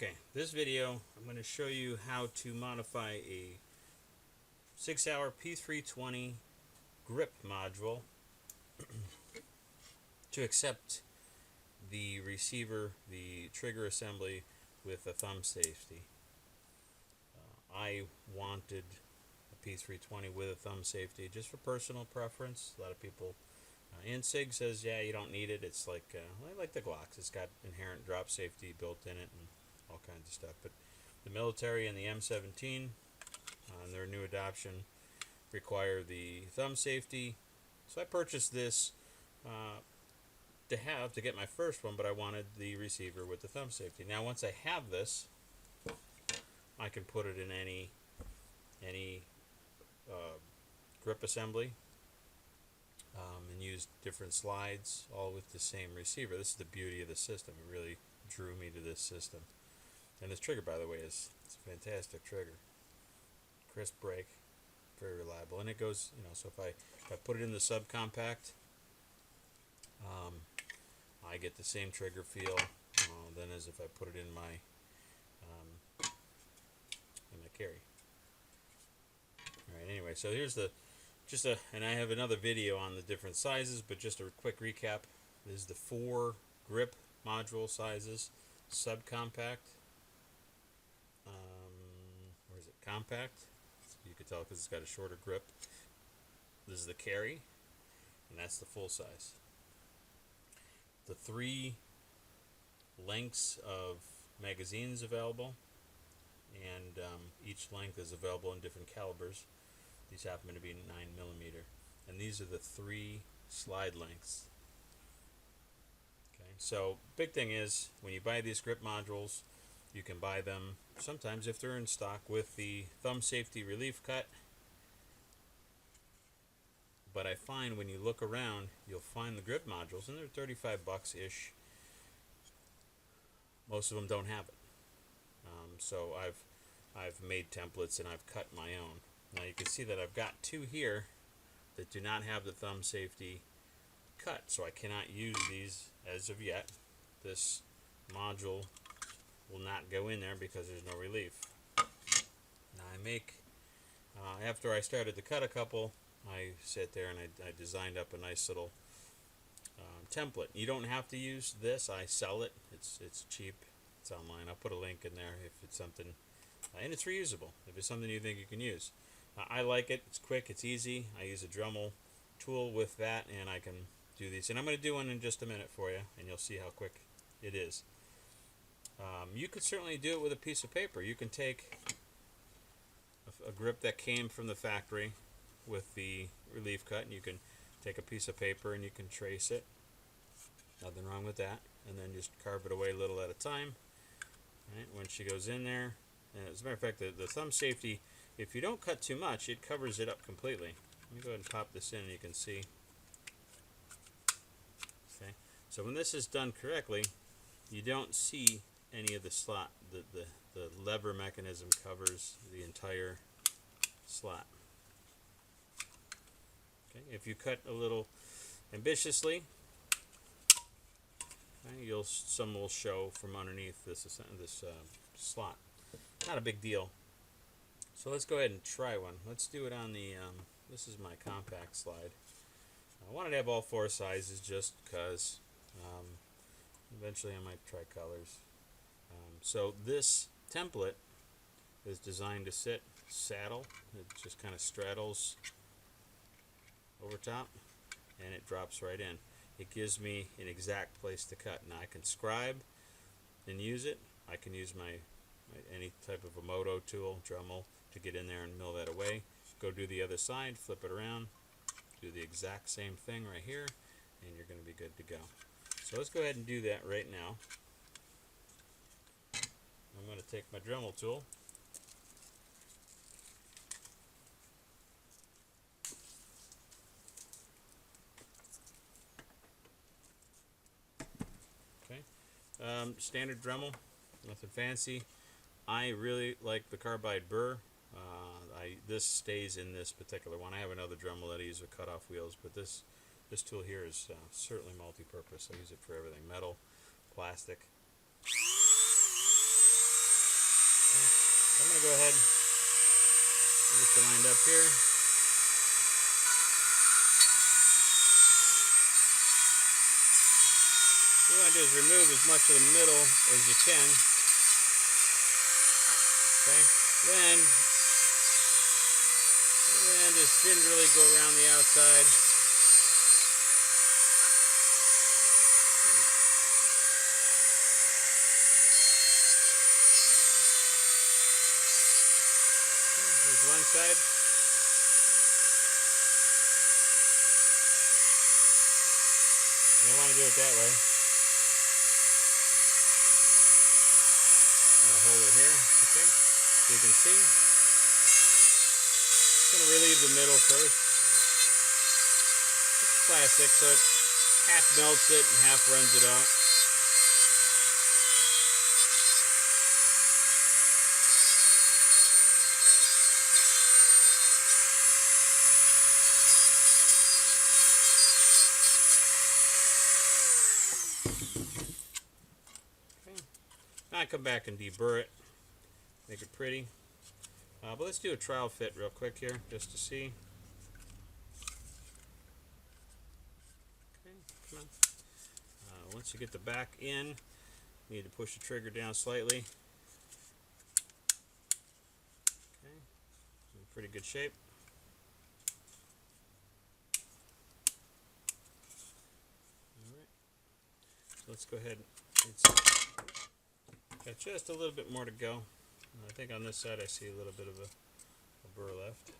Okay, this video I'm going to show you how to modify a 6-hour P320 grip module to accept the receiver, the trigger assembly with a thumb safety. I wanted a P320 with a thumb safety just for personal preference. A lot of people and SIG says, yeah, you don't need it. It's like the Glocks. It's got inherent drop safety built in it and all kinds of stuff. But the military and the M17 and their new adoption require the thumb safety. So I purchased this to get my first one, but I wanted the receiver with the thumb safety. Now once I have this, I can put it in any grip assembly and use different slides, all with the same receiver. This is the beauty of the system. It really drew me to this system. And this trigger, by the way, it's a fantastic trigger. Crisp break, very reliable, and it goes. So if I put it in the subcompact, I get the same trigger feel than as if I put it in my carry. All right. Anyway, so here's and I have another video on the different sizes, but just a quick recap. This is the 4 grip module sizes: subcompact, where is it? Compact. You can tell because it's got a shorter grip. This is the carry, and that's the full size. The 3 lengths of magazines available, and each length is available in different calibers. These happen to be 9mm, and these are the 3 slide lengths. Okay, so big thing is when you buy these grip modules, you can buy them sometimes if they're in stock with the thumb safety relief cut. But I find when you look around, you'll find the grip modules, and they're 35 bucks ish. Most of them don't have it. So I've made templates and I've cut my own. Now you can see that I've got 2 here that do not have the thumb safety cut, so I cannot use these as of yet. This module will not go in there because there's no relief. Now I make, after I started to cut a couple, I sat there and I designed up a nice little template. You don't have to use this. I sell it. It's cheap. It's online. I'll put a link in there if it's something, and it's reusable if it's something you think you can use. I like it. It's quick. It's easy. I use a Dremel tool with that, and I can do these. And I'm going to do one in just a minute for you, and you'll see how quick it is. You could certainly do it with a piece of paper. You can take a grip that came from the factory with the relief cut, and you can take a piece of paper and you can trace it. Nothing wrong with that. And then just carve it away a little at a time. Right, when she goes in there, and as a matter of fact, the thumb safety, if you don't cut too much, it covers it up completely. Let me go ahead and pop this in and you can see. Okay, so when this is done correctly, you don't see any of the slot. The lever mechanism covers the entire slot. Okay, if you cut a little ambitiously, some will show from underneath this slot. Not a big deal. So let's go ahead and try one. Let's do it on the, this is my compact slide. I wanted to have all 4 sizes just because eventually I might try colors. So this template is designed to sit saddle. It just kind of straddles over top and it drops right in. It gives me an exact place to cut. Now I can scribe and use it. I can use my any type of a moto tool, Dremel, to get in there and mill that away. Go do the other side, flip it around, do the exact same thing right here, and you're going to be good to go. So let's go ahead and do that right now. I'm going to take my Dremel tool. Standard Dremel, nothing fancy. I really like the carbide burr. This stays in this particular one. I have another Dremel that I use with cut-off wheels, but this tool here is certainly multi-purpose. I use it for everything: metal, plastic. I'm going to go ahead and get you lined up here. What you want to do is remove as much of the middle as you can. Okay, then just gingerly go around the outside. There's one side. You don't want to do it that way. I'm going to hold it here, okay? So you can see. I'm going to relieve the middle first. It's plastic, so it half melts it and half runs it out. Now I come back and deburr it, make it pretty. But let's do a trial fit real quick here, just to see. Okay, come on. Once you get the back in, you need to push the trigger down slightly. Okay, in pretty good shape. All right, so let's go ahead. Got just a little bit more to go. I think on this side I see a little bit of a burr left.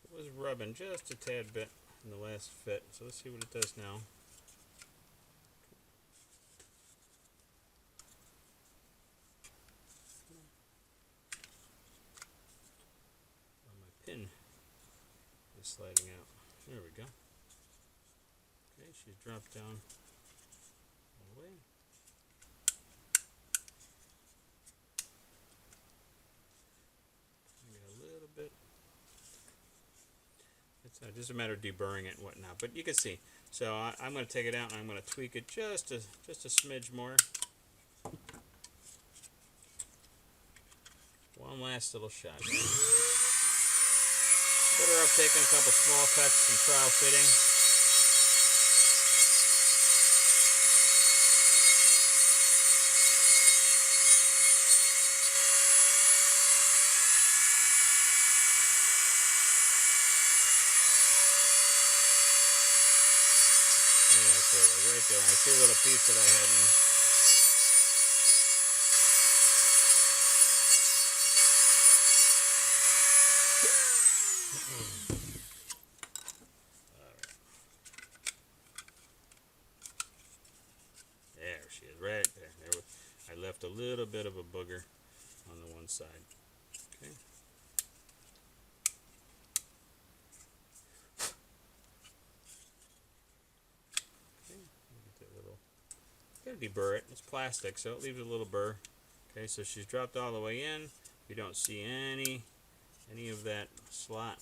It was rubbing just a tad bit in the last fit, so let's see what it does now. Oh, my pin is sliding out. There we go. Okay, she's dropped down all the way. A little bit. It's just a matter of deburring it and whatnot, but you can see. So I'm going to take it out and I'm going to tweak it just a smidge more. One last little shot. Better off taking a couple small cuts and trial fitting. Right there. I see a little piece that I hadn't. Alright. There she is, right there. I left a little bit of a booger on the one side. Okay. Gotta deburr it. It's plastic, so it leaves a little burr. Okay, so she's dropped all the way in. You don't see any of that slot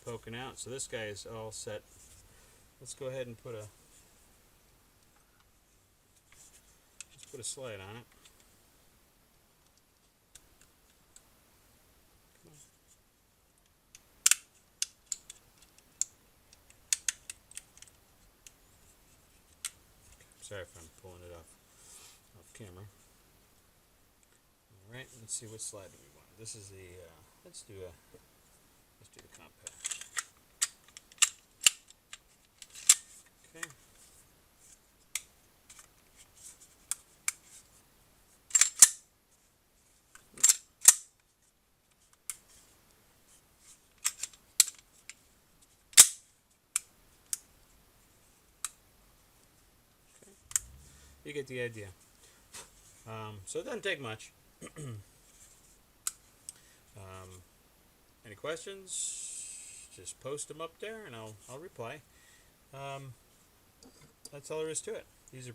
poking out. So this guy is all set. Let's go ahead and put a slide on it. Sorry if I'm pulling it off camera. All right, let's see what slide do we want. This is the let's do the compact. Okay. you get the idea. So it doesn't take much. Any questions? Just post them up there, and I'll reply. That's all there is to it. These are